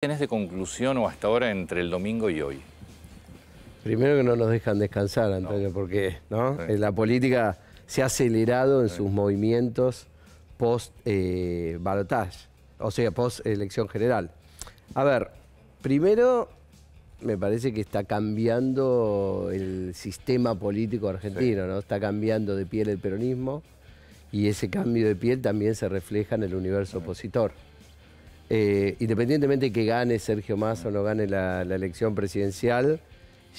¿Tenés de conclusión o hasta ahora entre el domingo y hoy? Primero que no nos dejan descansar, Antonio, porque ¿no? Sí. La política se ha acelerado en sus movimientos post-balotage, o sea, post-elección general. A ver, primero me parece que está cambiando el sistema político argentino, ¿no? Está cambiando de piel el peronismo y ese cambio de piel también se refleja en el universo opositor. Independientemente de que gane Sergio Massa o no gane la elección presidencial,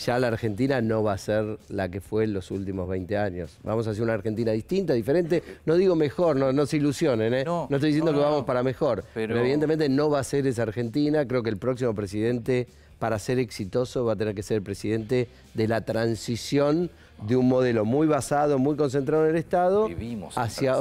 ya la Argentina no va a ser la que fue en los últimos 20 años. Vamos a hacer una Argentina distinta, diferente. No digo mejor, no se ilusionen, ¿eh? No estoy diciendo que vamos para mejor. Pero evidentemente no va a ser esa Argentina. Creo que el próximo presidente, para ser exitoso, va a tener que ser el presidente de la transición de un modelo muy basado, muy concentrado en el Estado, Vivimos hacia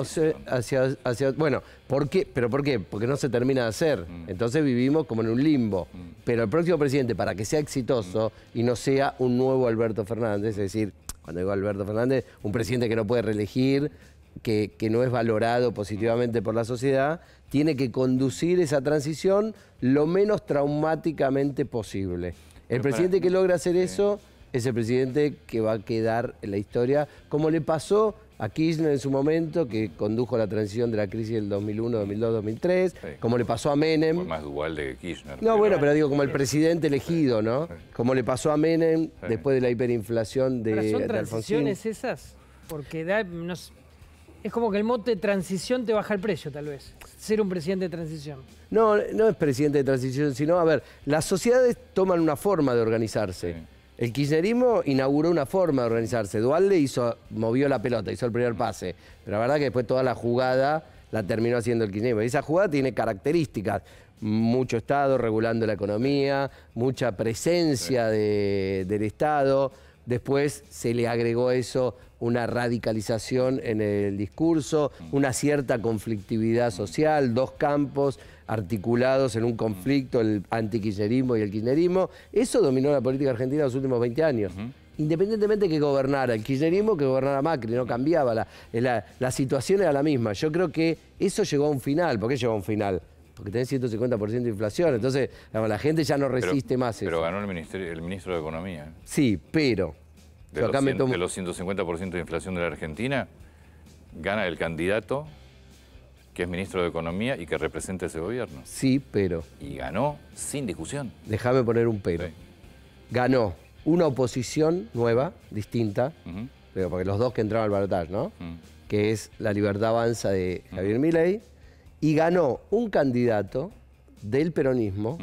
bueno, ¿por qué? ¿Pero por qué? Porque no se termina de hacer. Entonces vivimos como en un limbo. Pero el próximo presidente, para que sea exitoso y no sea un nuevo Alberto Fernández, es decir, cuando digo Alberto Fernández, un presidente que no puede reelegir, que no es valorado positivamente por la sociedad, tiene que conducir esa transición lo menos traumáticamente posible. El presidente que logra hacer eso es el presidente que va a quedar en la historia, como le pasó a Kirchner en su momento, que condujo la transición de la crisis del 2001, 2002, 2003, como le pasó a Menem. Fue más Duhalde que Kirchner. No, bueno, pero digo, como el presidente elegido, ¿no? Como le pasó a Menem después de la hiperinflación de Alfonsín. ¿Son transiciones esas? Porque es como que el mote de transición te baja el precio, tal vez. Ser un presidente de transición. No, no es presidente de transición, sino, a ver, las sociedades toman una forma de organizarse. Sí. El kirchnerismo inauguró una forma de organizarse. Duhalde movió la pelota, hizo el primer pase. Pero la verdad que después toda la jugada la terminó haciendo el kirchnerismo. Y esa jugada tiene características. Mucho Estado regulando la economía, mucha presencia del Estado. Después se le agregó a eso una radicalización en el discurso, una cierta conflictividad social, dos campos articulados en un conflicto, el antikirchnerismo y el kirchnerismo. Eso dominó la política argentina los últimos 20 años. Independientemente de que gobernara el kirchnerismo, que gobernara Macri, no cambiaba, la situación era la misma. Yo creo que eso llegó a un final. ¿Por qué llegó a un final? Porque tenés 150% de inflación, entonces la gente ya no resiste más eso. Pero ganó el ministro de Economía. Sí, pero... De los 150% de inflación de la Argentina, gana el candidato que es ministro de Economía y que representa ese gobierno. Sí, pero... Y ganó sin discusión. Déjame poner un pero. Sí. Ganó una oposición nueva, distinta, pero porque los dos que entraron al balotaje, ¿no? Que es La Libertad Avanza de Javier Milei, y ganó un candidato del peronismo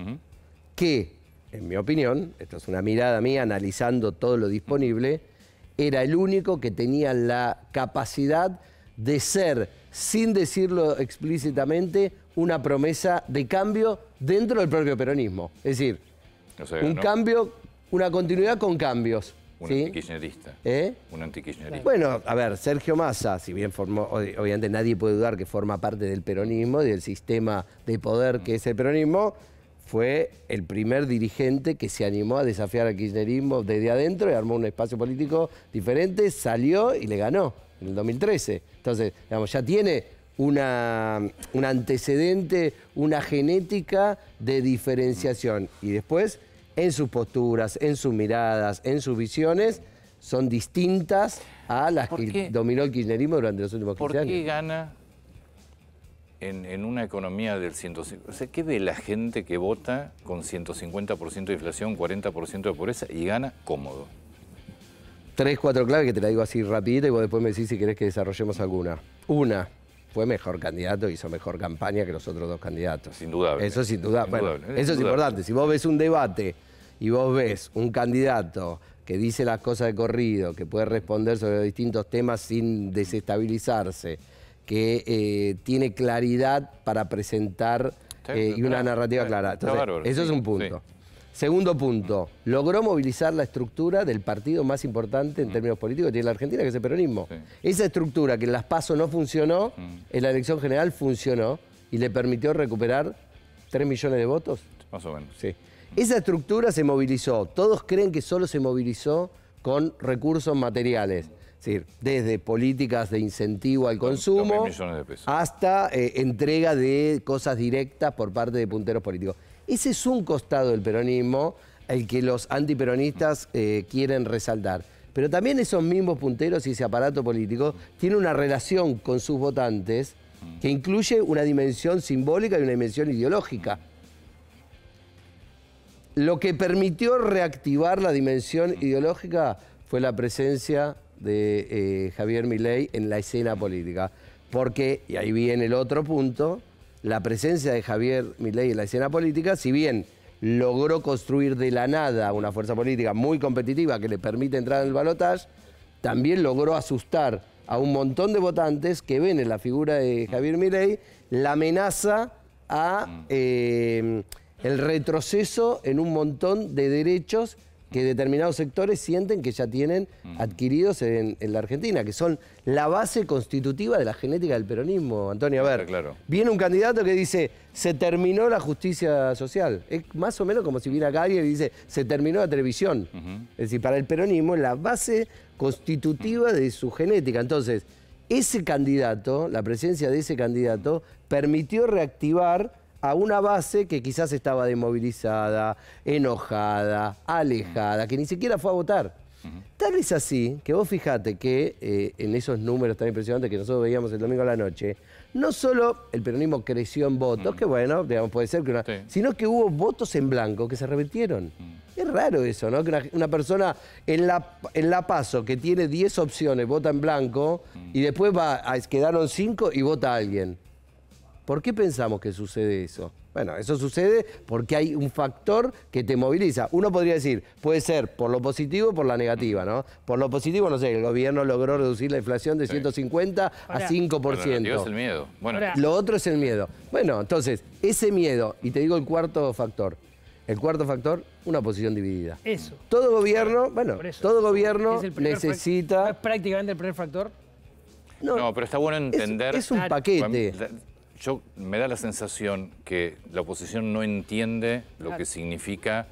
que, en mi opinión, esto es una mirada mía analizando todo lo disponible, era el único que tenía la capacidad de ser, sin decirlo explícitamente, una promesa de cambio dentro del propio peronismo. Es decir, un cambio, una continuidad con cambios. Un ¿sí? Antikirchnerista. Un antikirchnerista. Bueno, a ver, Sergio Massa, si bien obviamente nadie puede dudar que forma parte del peronismo y del sistema de poder que es el peronismo, fue el primer dirigente que se animó a desafiar al kirchnerismo desde adentro y armó un espacio político diferente, salió y le ganó en el 2013. Entonces, digamos, ya tiene un antecedente, una genética de diferenciación. Y después, en sus posturas, en sus miradas, en sus visiones, son distintas a las que dominó el kirchnerismo durante los últimos 15 años. ¿Por qué gana en una economía del 150%? O sea, ¿qué ve la gente que vota con 150% de inflación, 40% de pobreza y gana cómodo? 3, 4 claves que te la digo así rapidito y vos después me decís si querés que desarrollemos alguna. Una, fue mejor candidato, hizo mejor campaña que los otros dos candidatos. Sin duda. Eso es indudable. Bueno, eso es importante. Si vos ves un debate y vos ves un candidato que dice las cosas de corrido, que puede responder sobre distintos temas sin desestabilizarse, que tiene claridad para presentar y una narrativa clara. Entonces, eso es un punto. Sí. Segundo punto, logró movilizar la estructura del partido más importante en términos políticos que tiene la Argentina, que es el peronismo. Sí. Esa estructura que en las PASO no funcionó, en la elección general funcionó y le permitió recuperar 3 millones de votos. Más o menos. Sí. Esa estructura se movilizó. Todos creen que solo se movilizó con recursos materiales. Es decir, desde políticas de incentivo al consumo millones de pesos, hasta entrega de cosas directas por parte de punteros políticos. Ese es un costado del peronismo, el que los antiperonistas quieren resaltar. Pero también esos mismos punteros y ese aparato político tiene una relación con sus votantes que incluye una dimensión simbólica y una dimensión ideológica. Lo que permitió reactivar la dimensión ideológica fue la presencia de Javier Milei en la escena política. Porque, y ahí viene el otro punto, la presencia de Javier Milei en la escena política, si bien logró construir de la nada una fuerza política muy competitiva que le permite entrar en el balotaje, también logró asustar a un montón de votantes que ven en la figura de Javier Milei la amenaza a el retroceso en un montón de derechos que determinados sectores sienten que ya tienen adquiridos en la Argentina, que son la base constitutiva de la genética del peronismo. Antonio, a ver, claro. Viene un candidato que dice, se terminó la justicia social. Es más o menos como si viene acá alguien y dice, se terminó la televisión. Es decir, para el peronismo es la base constitutiva de su genética. Entonces, ese candidato, la presencia de ese candidato, permitió reactivar a una base que quizás estaba desmovilizada, enojada, alejada, que ni siquiera fue a votar. Tal es así que vos fijate que en esos números tan impresionantes que nosotros veíamos el domingo a la noche, no solo el peronismo creció en votos, que bueno, digamos, puede ser que sino que hubo votos en blanco que se revirtieron. Es raro eso, ¿no? Que una persona en la PASO que tiene 10 opciones vota en blanco y después quedaron 5 y vota a alguien. ¿Por qué pensamos que sucede eso? Bueno, eso sucede porque hay un factor que te moviliza. Uno podría decir, puede ser por lo positivo o por la negativa, ¿no? Por lo positivo, no sé, el gobierno logró reducir la inflación de 150 a 5%. Lo negativo es el miedo. Bueno. Lo otro es el miedo. Bueno, entonces, ese miedo, y te digo el cuarto factor. El cuarto factor, una oposición dividida. Eso. Todo gobierno, bueno, todo gobierno necesita... ¿Es prácticamente el primer factor? No, pero está bueno entender... Es un paquete. Me da la sensación que la oposición no entiende lo que significa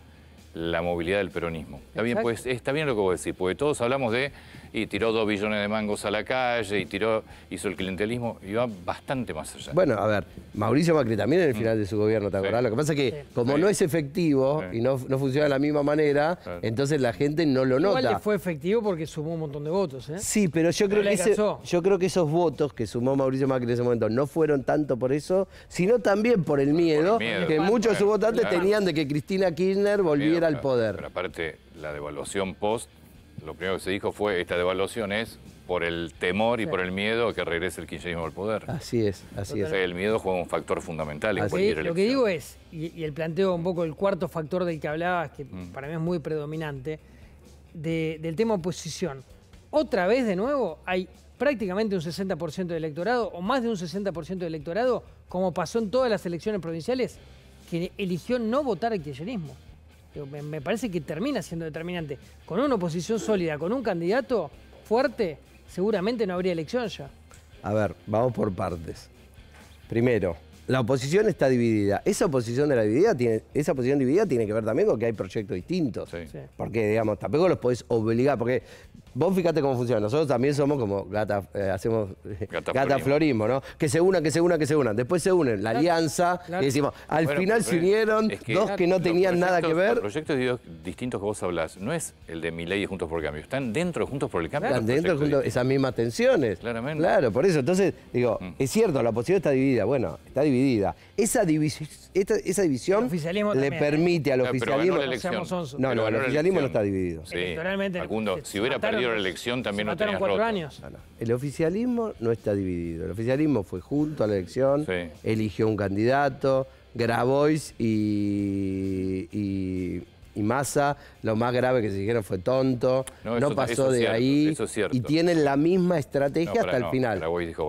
la movilidad del peronismo. Está bien, pues, está bien lo que vos decís, porque todos hablamos de... Y tiró 2 billones de mangos a la calle, hizo el clientelismo, y va bastante más allá. Bueno, a ver, Mauricio Macri también en el final de su gobierno, ¿te acordás? Lo que pasa es que como no es efectivo y no funciona de la misma manera, entonces la gente no lo nota. Igual le fue efectivo porque sumó un montón de votos, ¿eh? Sí, pero yo creo que esos votos que sumó Mauricio Macri en ese momento no fueron tanto por eso, sino también por el miedo, que muchos de sus votantes tenían de que Cristina Kirchner volviera al poder. Pero aparte, la devaluación post... Lo primero que se dijo fue, esta devaluación es por el temor y por el miedo a que regrese el kirchnerismo al poder. Así es, así es. O sea, el miedo juega un factor fundamental en cualquier elección. Lo que digo es, y el planteo un poco el cuarto factor del que hablabas, que para mí es muy predominante, del tema oposición. Otra vez, de nuevo, hay prácticamente un 60% de electorado, o más de un 60% de electorado, como pasó en todas las elecciones provinciales, que eligió no votar al kirchnerismo. Me parece que termina siendo determinante. Con una oposición sólida, con un candidato fuerte, seguramente no habría elección ya. A ver, vamos por partes. Primero, la oposición está dividida. Esa oposición dividida tiene que ver también con que hay proyectos distintos. Sí. Porque, digamos, tampoco los podés obligar, porque vos fíjate cómo funciona. Nosotros también somos como hacemos gataflorismo, ¿no? Que se unan. Después se unen la alianza y decimos, al final se unieron dos que no tenían nada que ver. Los proyectos distintos que vos hablás, no es el de Milei y Juntos por el Cambio, están dentro de Juntos por el Cambio. Están dentro de esas mismas tensiones. Claramente. Claro, por eso. Entonces, digo, es cierto, la oposición está dividida. Bueno, está dividida. Esa división le permite al oficialismo... No, el oficialismo no está dividido. Sí. Facundo, si hubiera perdido la elección también no tenías 4 roto. años. No. El oficialismo no está dividido. El oficialismo fue junto a la elección, eligió un candidato, Grabois y Massa, lo más grave que se dijeron fue tonto, no pasó de ahí, eso es cierto. Y tienen la misma estrategia hasta el final. Grabois dijo